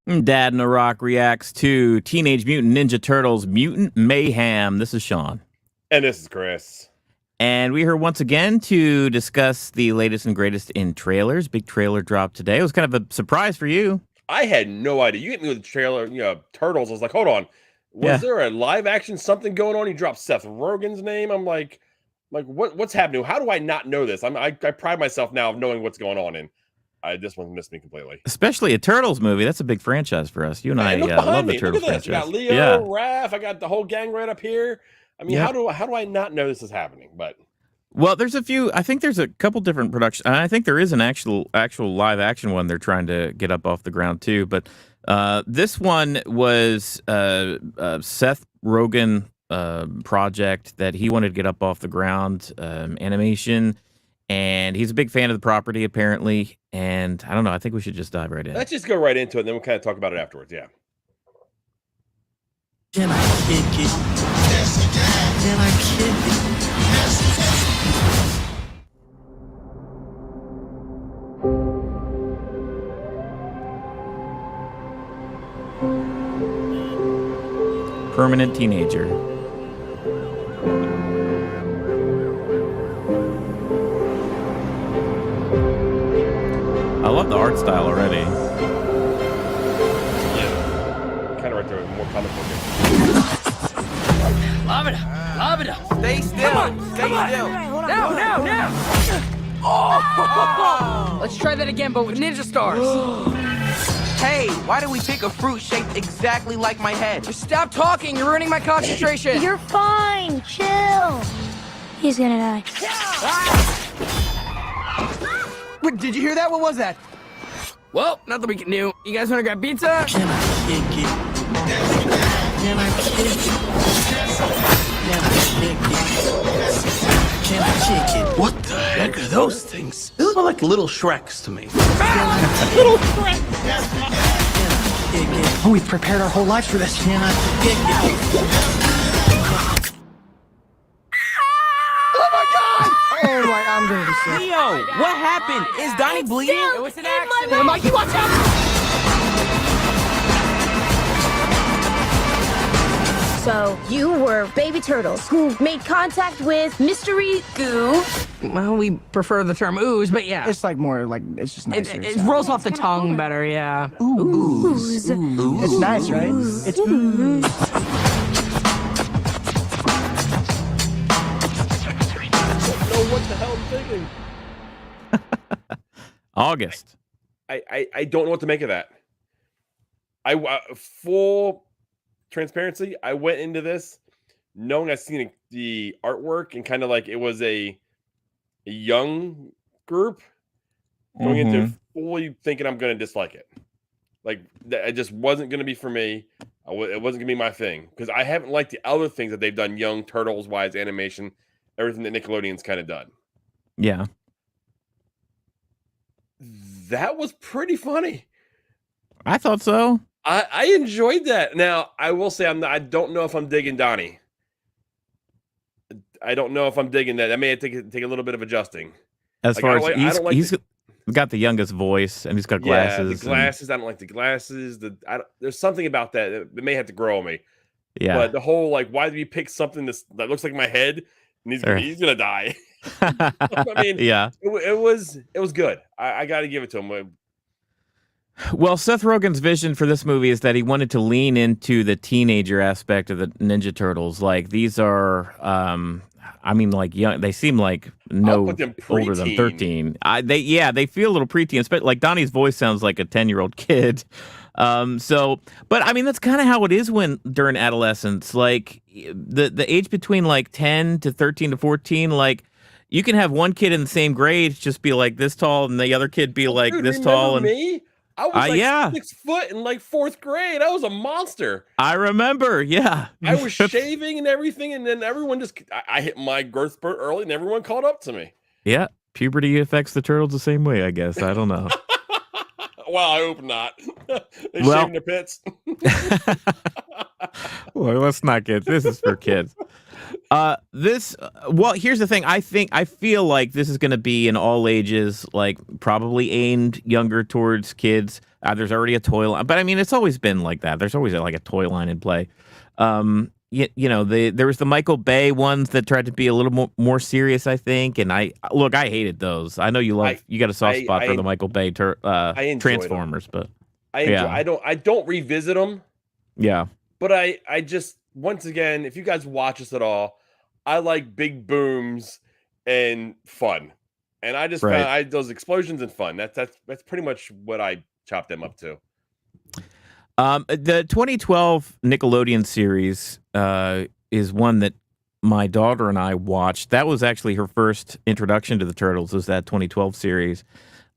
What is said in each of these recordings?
Dadnarok reacts to Teenage Mutant Ninja Turtles Mutant Mayhem. This is Sean. And this is Chris. And we're here once again to discuss the latest and greatest in trailers. Big trailer drop today. It was kind of a surprise for you. I had no idea. You hit me with the trailer, Turtles. I was like, hold on. Was there a live action something going on? You dropped Seth Rogen's name. I'm like what's happening? How do I not know this? I pride myself now of knowing what's going on, and this one missed me completely. Especially a Turtles movie. That's a big franchise for us. You and I love the Turtles franchise. You got Leo, Raph. I got the whole gang right up here. I mean, how do I not know this is happening? But well, there's a few. I think there's a couple different productions. And I think there is an actual live action one they're trying to get up off the ground too. But this one was Seth Rogen project that he wanted to get up off the ground, animation. And he's a big fan of the property, apparently. And I don't know. I think we should just dive right in. Let's just go right into it, and then we'll kind of talk about it afterwards. Yeah. Can I kick it? Yes, you can. Can I kick it? Yes, you can. Permanent teenager. I love the art style already. Yeah. Kind of right there, more comic book. Love it. Stay still. Stay still. Now. Oh! Let's try that again, but with ninja stars. Hey, why did we pick a fruit shaped exactly like my head? Just stop talking. You're ruining my concentration. You're fine. Chill. He's gonna die. Wait, did you hear that? What was that? Well, nothing we can do. You guys want to grab pizza? Can I kick it? Can I kick it? Can I kick it? Can I kick it? What the heck are those things? They look like little Shreks to me. Little Shrek! Oh, we've prepared our whole lives for this. Can I kick it? Oh my, I'm gonna be sick. Leo, what happened? Is Donnie bleeding? It was an accident. Mikey, watch out! So, you were baby turtles who made contact with mystery goo. Well, we prefer the term ooze, but yeah. It's like more like, it's just nicer. It rolls off the tongue better, yeah. Ooze. It's nice, right? It's ooze. What the hell I'm thinking? August. I don't know what to make of that. Full transparency, I went into this knowing I've seen the artwork and kind of like it was a young group going into fully thinking I'm going to dislike it. Like it just wasn't going to be for me. It wasn't going to be my thing because I haven't liked the other things that they've done, young Turtles wise animation. Everything that Nickelodeon's kind of done. Yeah. That was pretty funny. I thought so. I enjoyed that. Now, I will say I don't know if I'm digging Donnie. I don't know if I'm digging that. I may have to take a little bit of adjusting. As far as he's got the youngest voice and he's got glasses. Yeah, the glasses. I don't like the glasses. There's something about that that may have to grow on me. Yeah. But the whole why do you pick something that looks like my head? And he's gonna die. I mean, yeah, it was good. I got to give it to him. Well, Seth Rogen's vision for this movie is that he wanted to lean into the teenager aspect of the Ninja Turtles. Like these are, like young. They seem like older than 13. They feel a little preteen. But like Donnie's voice sounds like a 10-year-old kid. But I mean, that's kind of how it is during adolescence, like the age between like 10 to 13 to 14, like you can have one kid in the same grade just be like this tall and the other kid be like this tall. And me? I was 6 foot in like 4th grade. I was a monster. I remember. Yeah. I was shaving and everything. And then everyone I hit my growth spurt early and everyone caught up to me. Yeah. Puberty affects the turtles the same way, I guess. I don't know. Well, I hope not. They shaving their pits. Well, let's not get this is for kids. Well, here's the thing. I feel like this is going to be an all ages, like probably aimed younger towards kids. There's already a toy line, but I mean, it's always been like that. There's always like a toy line in play. There was the Michael Bay ones that tried to be a little more serious, I think. And I hated those. I know you got a soft spot for the Michael Bay Transformers, but I don't revisit them. Yeah. But I just, once again, if you guys watch us at all, I like big booms and fun. And I just found those explosions and fun. That's pretty much what I chopped them up to. The 2012 Nickelodeon series is one that my daughter and I watched. That was actually her first introduction to the Turtles, was that 2012 series.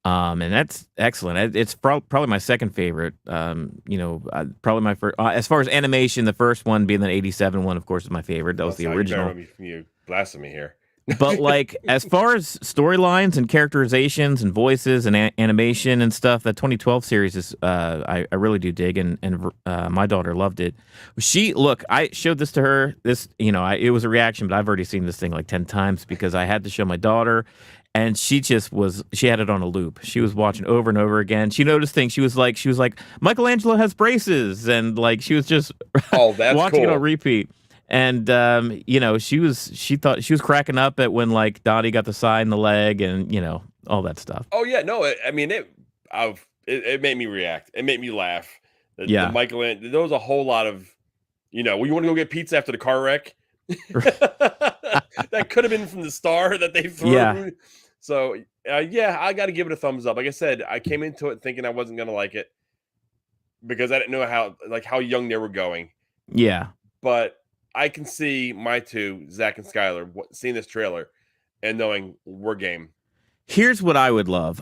And that's excellent. It's probably my second favorite. Probably my first. As far as animation, the first one being the 87 one, of course, is my favorite. That was the original. You blasphemy here. But like, as far as storylines and characterizations and voices and animation and stuff, that 2012 series is I really do dig, and my daughter loved it. I showed this to her. It was a reaction, but I've already seen this thing like 10 times because I had to show my daughter. And she had it on a loop. She was watching over and over again. She noticed things. She was like, Michelangelo has braces. And like, she was just watching it on repeat. And, she thought she was cracking up at when like Dottie got the side in the leg and, all that stuff. Oh yeah. No, it made me react. It made me laugh. The Michelangelo, there was a whole lot of, you want to go get pizza after the car wreck? That could have been from the star that they threw. Yeah. So, I got to give it a thumbs up. Like I said, I came into it thinking I wasn't going to like it because I didn't know how young they were going. Yeah. But I can see my two, Zach and Skylar, seeing this trailer and knowing we're game. Here's what I would love.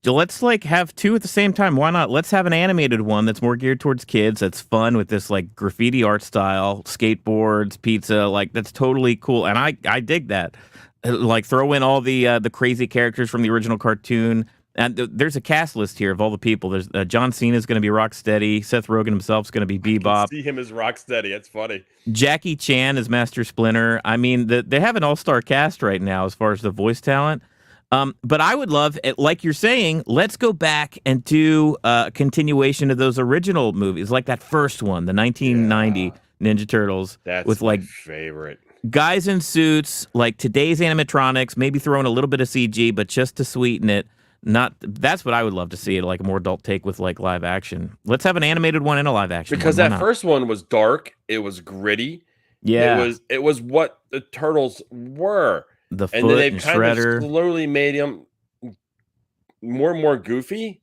Let's like have two at the same time. Why not? Let's have an animated one that's more geared towards kids. That's fun with this like graffiti art style, skateboards, pizza. Like that's totally cool. And I dig that. Like throw in all the crazy characters from the original cartoon. And there's a cast list here of all the people. There's John Cena is going to be Rocksteady. Seth Rogen himself is going to be Bebop. See him as Rocksteady. That's funny. Jackie Chan is Master Splinter. I mean, they have an all-star cast right now as far as the voice talent. But I would love, like you're saying, let's go back and do a continuation of those original movies, like that first one, the 1990 Ninja Turtles. That's with my like favorite. Guys in suits, like today's animatronics, maybe throw in a little bit of CG, but just to sweeten it. That's what I would love to see, like a more adult take with like live action. Let's have an animated one and a live action because one. That first one was dark. It was gritty. Yeah, it was what the Turtles were. The Foot and then they've kind Shredder. of slowly made him more and more goofy.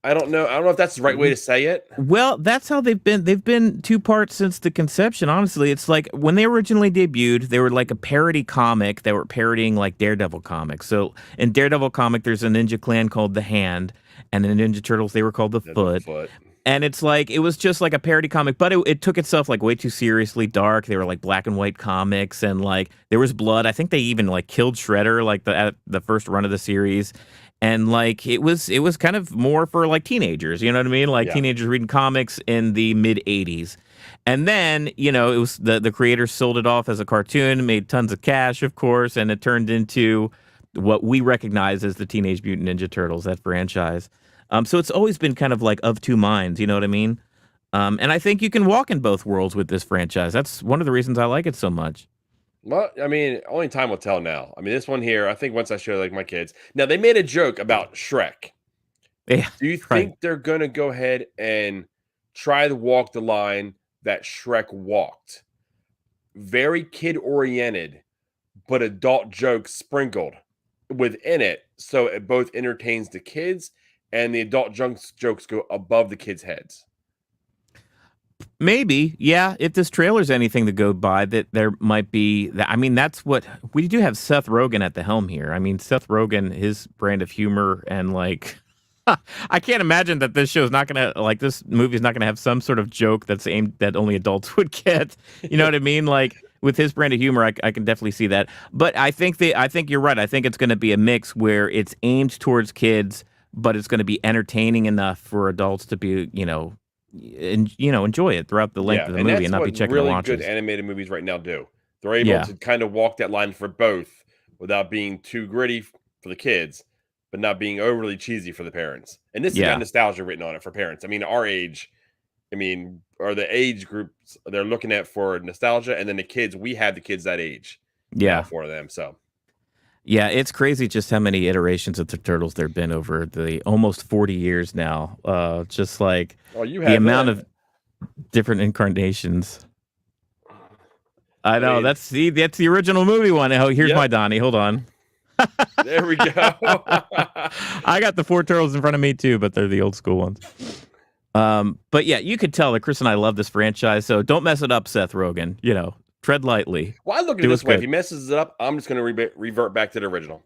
I don't know if that's the right way to say it. Well, that's how they've been. They've been two parts since the conception. Honestly, it's like when they originally debuted, they were like a parody comic. They were parodying like Daredevil comics. So in Daredevil comic, there's a ninja clan called the Hand, and in Ninja Turtles, they were called the Foot. And it's like, it was just like a parody comic, but it took itself like way too seriously dark. They were like black and white comics, and like there was blood. I think they even like killed Shredder like at the first run of the series. And like it was kind of more for like teenagers, you know what I mean? Like teenagers reading comics in the mid 80s. And then, it was the creators sold it off as a cartoon, made tons of cash, of course, and it turned into what we recognize as the Teenage Mutant Ninja Turtles, that franchise. So it's always been kind of like of two minds, you know what I mean? And I think you can walk in both worlds with this franchise. That's one of the reasons I like it so much. Well, I mean, only time will tell now. I mean, this one here, I think once I show like my kids. Now, they made a joke about Shrek. Yeah, do you think they're going to go ahead and try to walk the line that Shrek walked? Very kid-oriented, but adult jokes sprinkled within it, so it both entertains the kids and the adult jokes go above the kids' heads. Maybe, yeah. If this trailer's anything to go by, that there might be. I mean, that's what we do have Seth Rogen at the helm here. I mean, Seth Rogen, his brand of humor, and like, I can't imagine that this show's not gonna like this movie's not gonna have some sort of joke that's aimed that only adults would get. You know what I mean? Like with his brand of humor, I can definitely see that. But I think you're right. I think it's going to be a mix where it's aimed towards kids, but it's going to be entertaining enough for adults to be, and enjoy it throughout the length of the movie and not be checking really the launches. good animated movies right now do. They're able to kind of walk that line for both without being too gritty for the kids, but not being overly cheesy for the parents. And this has got nostalgia written on it for parents. I mean, our age, or the age groups they're looking at for nostalgia, and then the kids, we have the kids that age. For them. So yeah, it's crazy just how many iterations of the Turtles there have been over the almost 40 years now. Just like the amount of different incarnations. I know, that's the original movie one. Oh, here's my Donnie. Hold on. There we go. I got the 4 Turtles in front of me too, but they're the old school ones. But yeah, you could tell that Chris and I love this franchise, so don't mess it up, Seth Rogen. Tread lightly. Well, I look at it this way. If he messes it up, I'm just going to revert back to the original.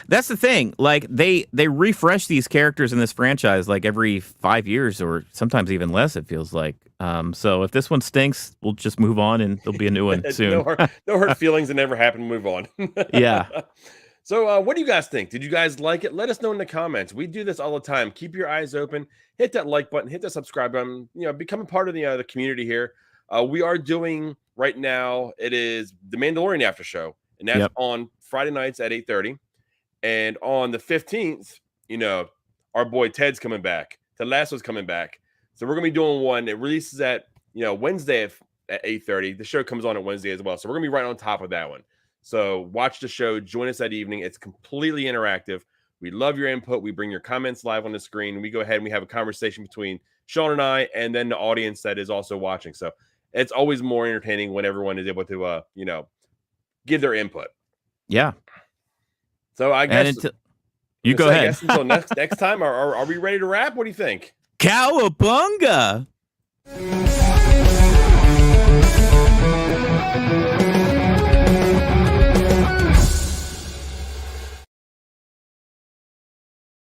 That's the thing. Like, they refresh these characters in this franchise like every 5 years or sometimes even less, it feels like. So if this one stinks, we'll just move on and there'll be a new one soon. No hurt feelings. It never happened. Move on. Yeah. So what do you guys think? Did you guys like it? Let us know in the comments. We do this all the time. Keep your eyes open. Hit that like button. Hit that subscribe button. Become a part of the community here. We are doing right now. It is the Mandalorian after show, and that's on Friday nights at 8:30. And on the 15th, our boy Ted's coming back. Ted Lasso's coming back. So we're gonna be doing one. It releases at Wednesday at 8:30. The show comes on at Wednesday as well. So we're gonna be right on top of that one. So watch the show. Join us that evening. It's completely interactive. We love your input. We bring your comments live on the screen. We go ahead and we have a conversation between Sean and I, and then the audience that is also watching. So it's always more entertaining when everyone is able to, give their input. Yeah. So I guess you go ahead. I guess until next time, are we ready to wrap? What do you think? Cowabunga!